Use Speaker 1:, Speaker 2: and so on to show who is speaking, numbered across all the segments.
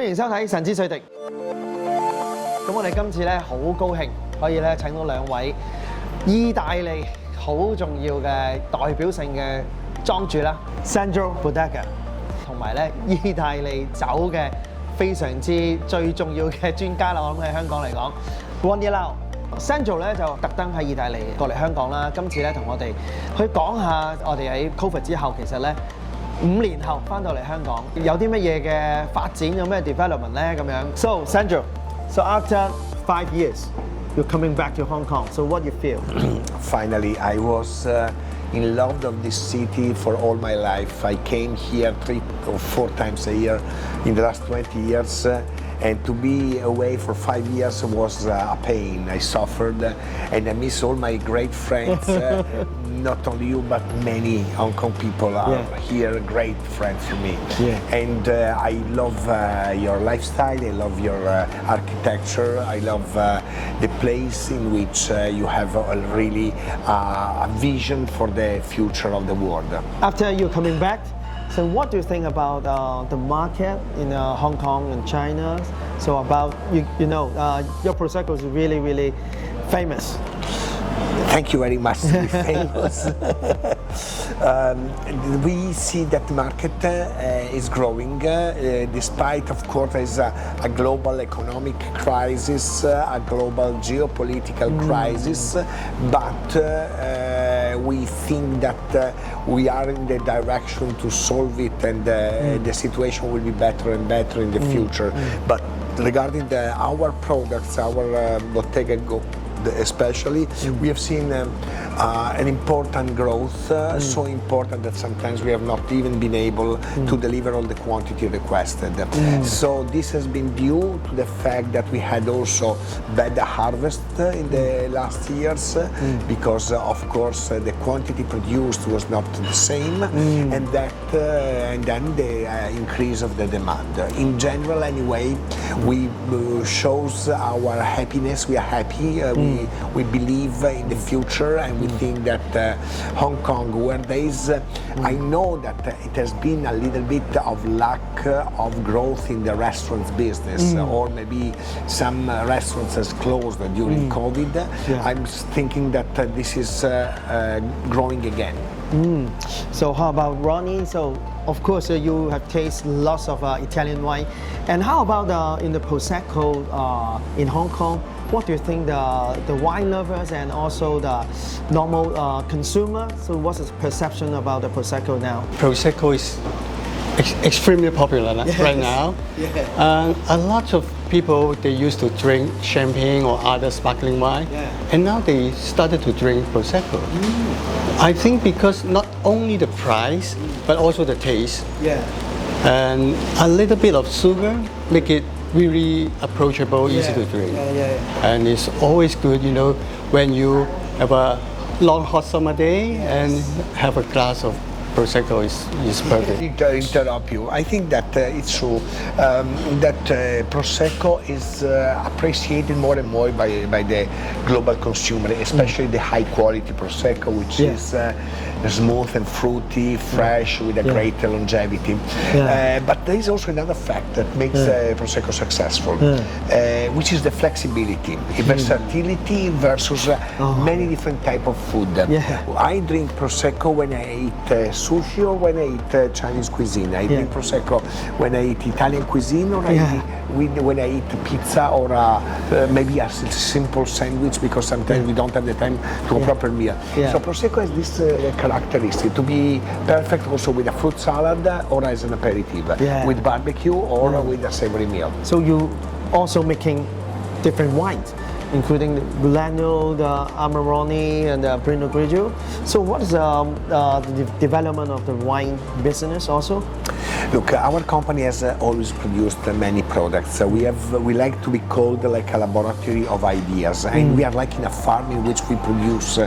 Speaker 1: 歡迎收睇《臣之水滴》。咁我哋今次咧好高興可以咧請到兩位意大利好重要嘅代表性嘅莊主啦 ，Sandro Bottega， 同埋咧意大利酒嘅非常之最重要嘅專家啦。我諗喺香港嚟講 Sandro 咧就特登喺意大利過嚟香港啦。今次咧同我哋去講下我哋喺 Covid 之後，其實咧5年後翻到嚟香港有啲乜嘢嘅發展，有咩 development 咧咁樣。So Sandro, so after 5 years, you're coming back to Hong Kong. So what do you feel?
Speaker 2: Finally, I was in love of this city for all my life. I came here 3 or 4 times a year in the last 20 years. And to be away for 5 years was a pain. I suffered, and I miss all my great friends. Not only you, but many Hong Kong people are here, great friends for me. And I love your lifestyle. I love your architecture. I love the place in which you have really a vision for the future of the world.
Speaker 1: After you coming back, so what do you think about the market in Hong Kong and China? So about, your Prosecco is really, really famous.
Speaker 2: Thank you very much to be famous. We see that the market is growing, despite, of course, there is a global economic crisis, a global geopolitical crisis, but we think that we are in the direction to solve it, and the situation will be better and better in the future. But regarding our products, our Bottega especially, we have seen an important growth, so important that sometimes we have not even been able to deliver all the quantity requested. So this has been due to the fact that we had also bad harvest in the last years, because of course the quantity produced was not the same, and then the increase of the demand. In general, anyway, we shows our happiness. We are happy. We believe in the future, and we think that Hong Kong, where there is, I know that it has been a little bit of lack of growth in the restaurants business, or maybe some restaurants has closed during COVID. I'm thinking that this is growing again.
Speaker 1: So how about Ronnie? So of course you have tasted lots of Italian wine, and how about in the Prosecco in Hong Kong? What do you think the wine lovers and also the normal consumer? So what's the perception about the Prosecco now?
Speaker 3: Prosecco is extremely popular right now. And a lot of people, they used to drink champagne or other sparkling wine, and now they started to drink Prosecco. I think because not only the price, but also the taste. And a little bit of sugar make it really approachable, easy to drink. And it's always good, when you have a long hot summer day and have a glass of Prosecco is perfect.
Speaker 2: Interrupt you. I think that it's true that Prosecco is appreciated more and more by the global consumer, especially the high quality Prosecco, which is smooth and fruity, fresh, with a great longevity. But there is also another fact that makes Prosecco successful, which is the flexibility, versatility versus many different type of food. I drink Prosecco when I eat sushi or when I eat Chinese cuisine. I drink Prosecco when I eat Italian cuisine, or when I eat pizza, or maybe a simple sandwich, because sometimes we don't have the time to a proper meal. So Prosecco has this characteristic to be perfect also with a fruit salad or as an aperitif, with barbecue or with a savory meal.
Speaker 1: So you also making different wines, including the Bulano, the Amarone, and the Pinot Grigio. So what is the development of the wine business also?
Speaker 2: Look, our company has always produced many products. We like to be called like a laboratory of ideas, and we are like in a farm in which we produce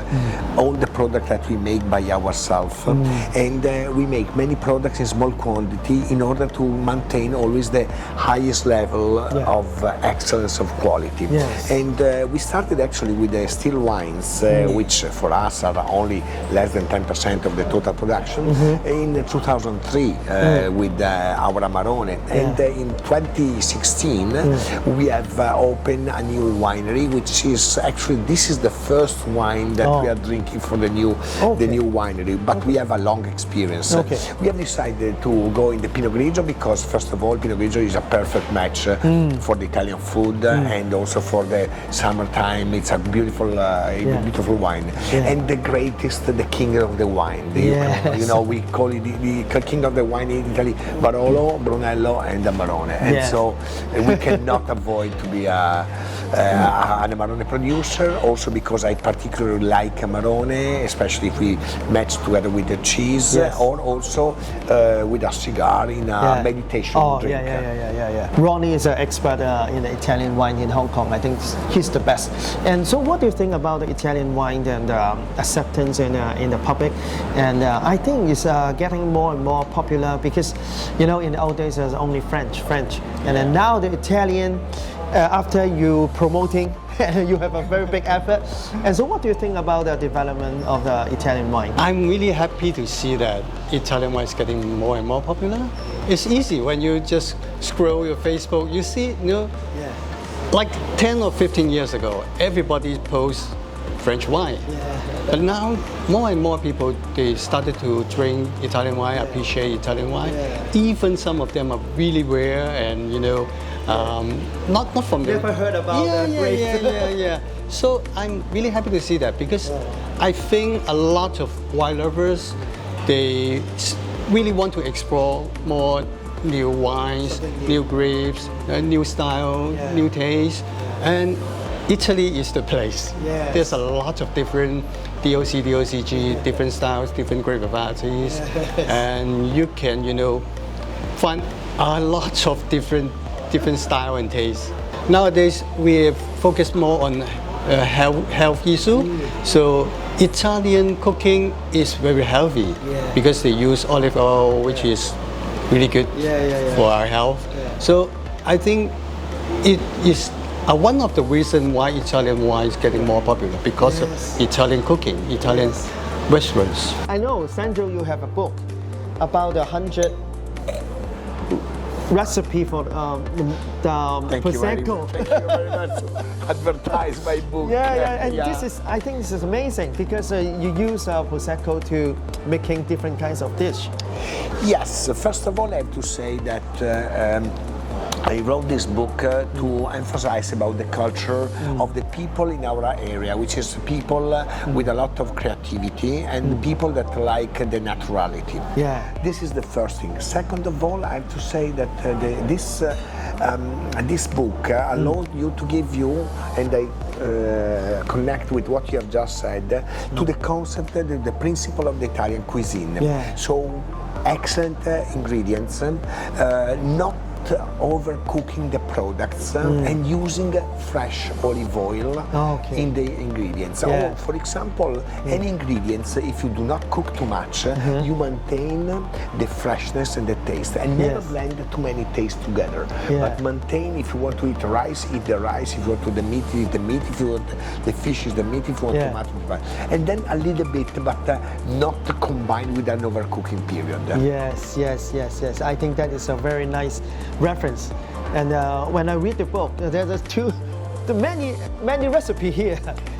Speaker 2: all the products that we make by ourselves. And we make many products in small quantity in order to maintain always the highest level of excellence of quality. And we started actually with the still wines, which for us are only less than 10% of the total production. In 2003, with our Amarone. And in 2016, we have opened a new winery, which is actually, this is the first wine that we are drinking for the new winery, but we have a long experience. We have decided to go in the Pinot Grigio because, first of all, Pinot Grigio is a perfect match for the Italian food and also for the summertime. It's a beautiful wine. And the greatest, the king of the wine. You know, we call it the king of the wine in Italy, Barolo, Brunello, and Amarone. And so we cannot avoid to be an Amarone producer, also because I particularly like Amarone, especially if we match together with the cheese or also with a cigar in a meditation drink.
Speaker 1: Ronnie is an expert in Italian wine in Hong Kong. I think he's the best. And so what do you think about the Italian wine and acceptance in the public? And I think it's getting more and more popular because, you know, in the old days there's only French. And then now the Italian, after you promoting, you have a very big effort. And so what do you think about the development of the Italian wine?
Speaker 3: I'm really happy to see that Italian wine is getting more and more popular. It's easy when you just scroll your Facebook, you see, you know, like 10 or 15 years ago, everybody posts French wine. But now, more and more people, they started to drink Italian wine, appreciate Italian wine. Even some of them are really rare and, you know, not from
Speaker 1: Never heard about that.
Speaker 3: So I'm really happy to see that because I think a lot of wine lovers, they really want to explore more new wines, new grapes, new style, new taste, and Italy is the place. There's a lot of different DOC, DOCG, different styles, different grape varieties, and you can, you know, find a lot of different style and taste. Nowadays, we focus more on health issue. So Italian cooking is very healthy because they use olive oil, which is really good for our health. So I think it is one of the reasons why Italian wine is getting more popular because of Italian cooking, Italian restaurants.
Speaker 1: I know, Sandro, you have a book about 100 recipe for the Prosecco.
Speaker 2: Thank you very much to advertise my book.
Speaker 1: And this is, I think this is amazing because you use Prosecco to making different kinds of dish.
Speaker 2: Yes, first of all I have to say that I wrote this book to emphasize about the culture of the people in our area, which is people with a lot of creativity and people that like the naturality. This is the first thing. Second of all, I have to say that this book allowed you to give you, and I connect with what you have just said, to the concept, the principle of the Italian cuisine. So excellent ingredients, not overcooking the products and using fresh olive oil in the ingredients. Or, for example, any ingredients, if you do not cook too much, you maintain the freshness and the taste and never blend too many tastes together. But maintain, if you want to eat rice, eat the rice. If you want to the meat, eat the meat. If you want the fish, eat the meat. If you want tomato, and then a little bit, but not combined with an overcooking period.
Speaker 1: Yes. I think that is a very nice reference. And when I read the book, there's many recipes here.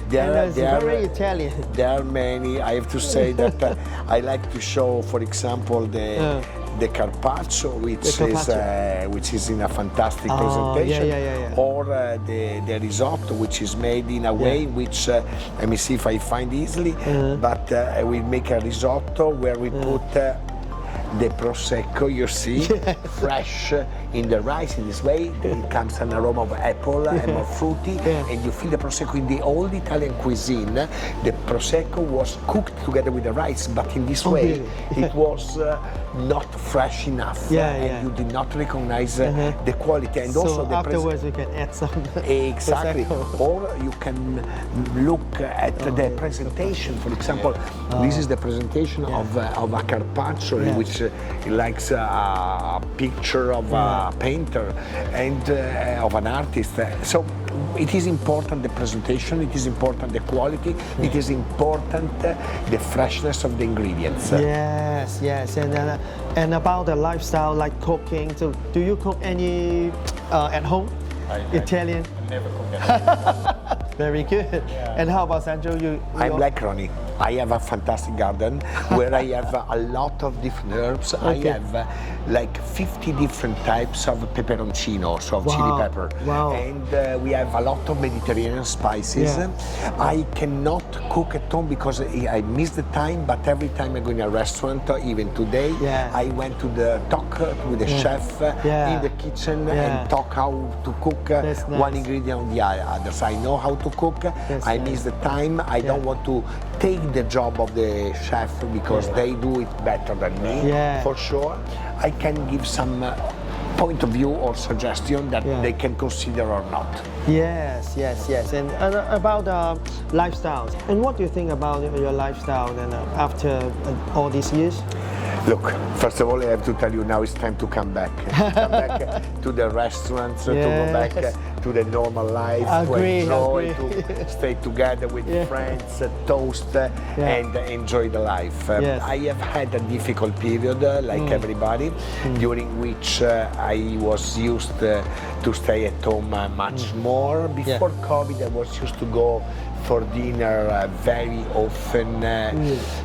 Speaker 1: It's very Italian.
Speaker 2: There are many. I have to say that I like to show, for example, the carpaccio, which is in a fantastic presentation, or the risotto, which is made in a way in which let me see if I find easily. But we make a risotto where we put the Prosecco, you see, fresh in the rice. In this way, it comes an aroma of apple and more fruity, and you feel the Prosecco. In the old Italian cuisine, the Prosecco was cooked together with the rice, but in this way, it was not fresh enough, and you did not recognize the quality. And
Speaker 1: so
Speaker 2: also the
Speaker 1: afterwards, we can add some
Speaker 2: exactly,
Speaker 1: Prosecco.
Speaker 2: or you can look at the presentation. For example, this is the presentation of a carpaccio, which likes a picture of a painter and of an artist. So it is important the presentation, it is important the quality, it is important the freshness of the ingredients.
Speaker 1: Yes, yes, and about the lifestyle, like cooking. So, do you cook any at home? Italian.
Speaker 3: I never cook at home.
Speaker 1: Very good.
Speaker 3: Yeah.
Speaker 1: And how about Sandro?
Speaker 2: I'm like Ronnie. I have a fantastic garden where I have a lot of different herbs.
Speaker 1: Okay.
Speaker 2: I have like 50 different types of pepperoncinos, of
Speaker 1: Wow.
Speaker 2: chili pepper.
Speaker 1: Wow.
Speaker 2: And we have a lot of Mediterranean spices.
Speaker 1: Yeah.
Speaker 2: I cannot cook at home because I miss the time, but every time I go in a restaurant, even today,
Speaker 1: Yeah.
Speaker 2: I went to talk with the chef
Speaker 1: Yeah.
Speaker 2: in the kitchen
Speaker 1: Yeah.
Speaker 2: and talk how to cook
Speaker 1: That's
Speaker 2: one
Speaker 1: nice.
Speaker 2: ingredient on the other. So I know how to cook.
Speaker 1: That's
Speaker 2: I
Speaker 1: nice.
Speaker 2: miss the time. I don't want to take the job of the chef because they do it better than me,
Speaker 1: Yeah.
Speaker 2: for sure. I can give some point of view or suggestion that
Speaker 1: Yeah.
Speaker 2: they can consider or not.
Speaker 1: Yes, yes, yes. And about lifestyles. And what do you think about your lifestyle then after all these years?
Speaker 2: Look, first of all, I have to tell you now it's time to come back. Come back to the restaurants, to go back
Speaker 1: Yes.
Speaker 2: to the normal life,
Speaker 1: Agree,
Speaker 2: to enjoy,
Speaker 1: agree.
Speaker 2: to stay together with
Speaker 1: Yeah.
Speaker 2: friends, toast, and enjoy the life.
Speaker 1: Yes.
Speaker 2: I have had a difficult period, like everybody, during which I was used to stay at home much more. Before COVID, I was used to go for dinner very often,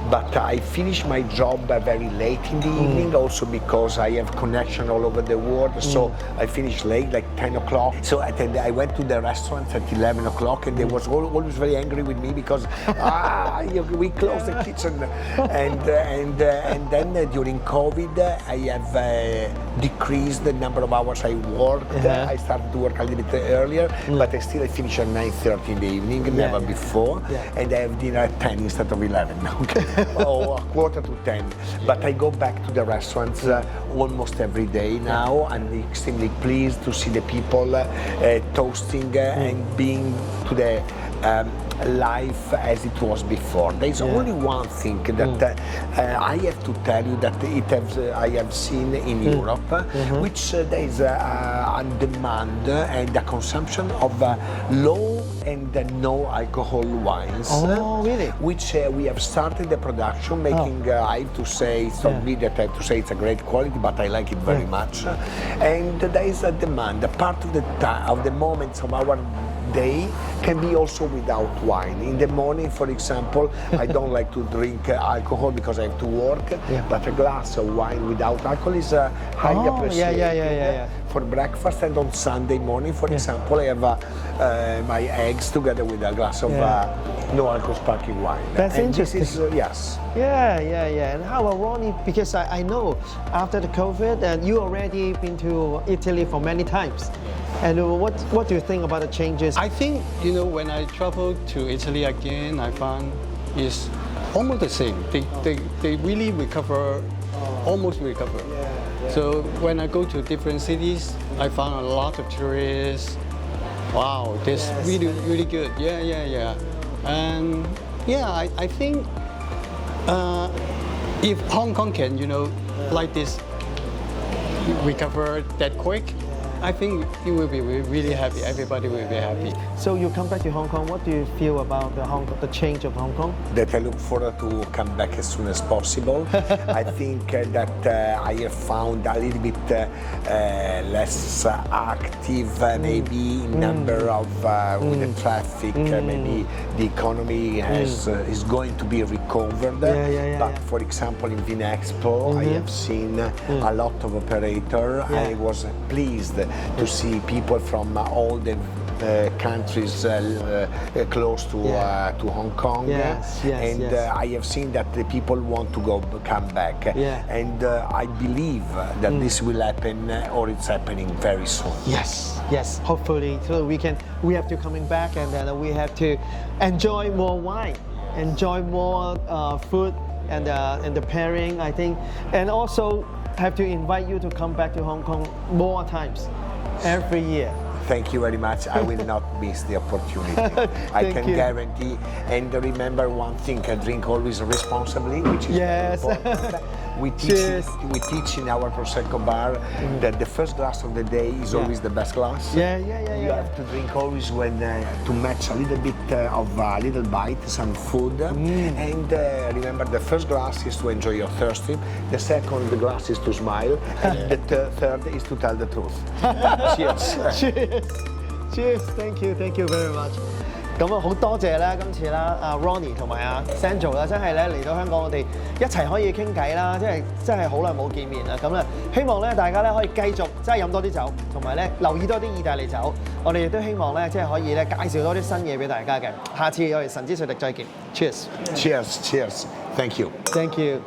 Speaker 2: but I finished my job very late in the evening, also because I have connection all over the world, so I finished late, like 10 o'clock. So I went to the restaurants at 11 o'clock and they was always very angry with me because we closed the kitchen. And then during COVID, I have decreased the number of hours I worked. I started to work a little bit earlier, but I finish at 9:30 in the evening, never before, and I have dinner at 10 instead of 11, okay? Or a quarter to 10. But I go back to the restaurants almost every day now. I'm extremely pleased to see the people toasting and being to the life as it was before. There's only one thing that I have to tell you that I have seen in Europe, which there is a demand and a consumption of low and no alcohol wines.
Speaker 1: Oh, really?
Speaker 2: Which we have started the production, making, I have to say, it's not me that I have to say it's a great quality, but I like it very much. And there is a demand. A part of the moments of our day can be also without wine. In the morning, for example, I don't like to drink alcohol because I have to work, but a glass of wine without alcohol is highly appreciated. For breakfast, and on Sunday morning, for example, I have my eggs together with a glass of no alcohol sparkling wine.
Speaker 1: That's interesting.
Speaker 2: This is, yes.
Speaker 1: Yeah. And how about Ronnie? Because I know after the COVID, and you already been to Italy for many times. And what do you think about the changes?
Speaker 3: I think, when I travel to Italy again, I found it's almost the same. They really recover, almost recover. So when I go to different cities, I found a lot of tourists. Wow, that's really good. Yeah. And I think if Hong Kong can, like this, recover that quick, I think you will be really happy. Everybody will be happy.
Speaker 1: So you come back to Hong Kong. What do you feel about the change of Hong Kong?
Speaker 2: That I look forward to come back as soon as possible. I think that I have found a little bit less active, maybe in number of with the traffic. Maybe the economy is going to be recovered. But for example, in Vinexpo, I have seen a lot of operators. I was pleased to see people from all the countries close to Hong Kong, and I have seen that the people want to come back, and I believe that this will happen, or it's happening very soon.
Speaker 1: Yes. Hopefully, so we have to coming back, and then we have to enjoy more wine, enjoy more food, and the pairing, I think, and also have to invite you to come back to Hong Kong more times, every year.
Speaker 2: Thank you very much. I will not miss the opportunity. I can guarantee. And remember one thing: drink always responsibly, which is very important. We teach in our Prosecco bar that the first glass of the day is always the best glass.
Speaker 1: Yeah.
Speaker 2: You have to drink always when to match a little bit of a little bite, some food. And remember, the first glass is to enjoy your thirsty. The second glass is to smile. And the third is to tell the truth. Cheers.
Speaker 1: Cheers. Thank you very much. 咁啊，好多謝咧，今次啦，阿 Ronnie 同埋阿 Sandro 啦，真係咧嚟到香港，我哋一齊可以傾偈啦，真係好耐冇見面啦。咁咧，希望咧大家咧可以繼續真係飲多啲酒，同埋咧留意多啲意大利酒。我哋亦都希望咧即係可以咧介紹多啲新嘢俾大家嘅。下次我哋神之水滴再見。Cheers。
Speaker 2: Cheers. Thank you.
Speaker 1: Thank you.